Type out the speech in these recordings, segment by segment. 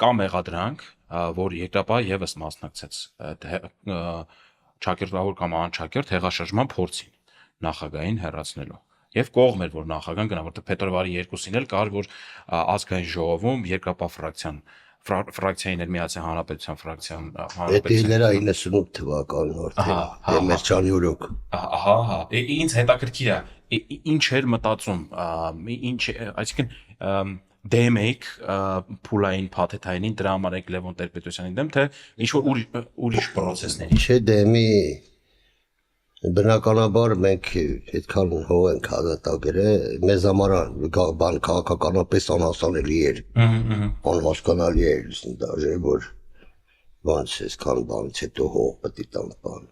կա մեղադրանք, որ երկրապահը եւս մասնակցեց ճակերտավոր կամ անճակերտ հեղաշրջման փորձին նախագահին հեռացնելու եւ կողմ էր որ նախագահան գնա որտեղ փետրվարի 2-ին էլ կար որ ազգային ժողովում երկրապահ ֆրակցիային էր Միացյալ Հանրապետության ֆրակցիան Պետիլերա 98 թվականին արդեն Դեմիրճյանի օրոք ահա ինձ հետաքրքիր է ինչ էր մտածում ինչ այսինքն դեմ եք փուլային փաթեթային դրա համար եք Լևոն Տեր-Պետրոսյանի դեմ թե ինչ որ ուրիշ process-ների չէ դեմի բնականաբար մենք այդքան հող ենք ազատագրել մեզ համար բան քաղաքականապես անհասանելի էր անհասկանալի էր դաժե որ ոնց այսքան բանից հետո հող պետք է տան բան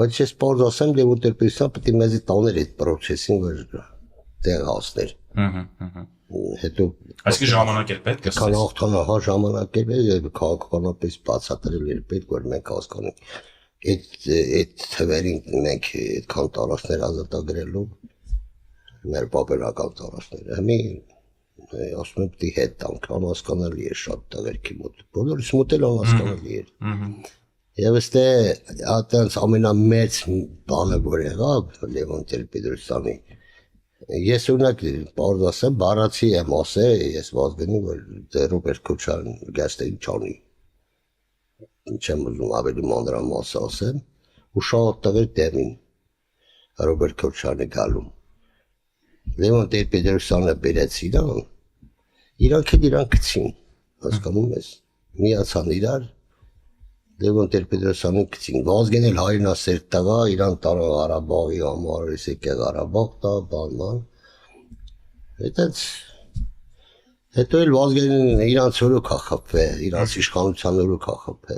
բայց ես պարզ ասեմ Լևոն Տեր-Պետրոսյանը պետք է մեզի տաներ այդ process-ին որ տեղ հասներ հետո այսինքն ժամանակ էր պետք է քան հաղթանահա ժամանակ էր եւ քաղաքականապես բացատրել էր պետք որ մենք հասկանանք այդ թվերին մենք այդքան տարածքներ ազատագրելով մեր բավական տարածքները հիմի ասում եմ պիտի հետ տանք անհասկանալի է շատ տղերքի մոտ բոլորիս մոտ էլ անհասկանալի էր եւ ըստե այդտենց ամենամեծ բանը որ եղավ Լևոն Տեր-Պետրոսյանի ես օրինակ պարզ ասեմ բառացի եմ ասել ես վազգնի որ Ռոբերտ Քոչարյան գաստեին չանի չեմ ուզում ավելի մանրամասը ասեմ ու շատ տղեր դեմին Ռոբերտ Քոչարյանի գալու Լևոն Տեր-Պետրոսյանը բերեց իրանք էլ իրան գցին հասկանում ես միացան իրար Լևոն Տեր-Պետրոսյանին գցին Վազգեն էլ հայրենասեր տղա իրան տարա Ղարաբաղի համար եկե Ղարաբաղ տա բանման հետո էլ Վազգենին իրանց օրոք ախփվե իրանց իշխանության օրոք ախփվե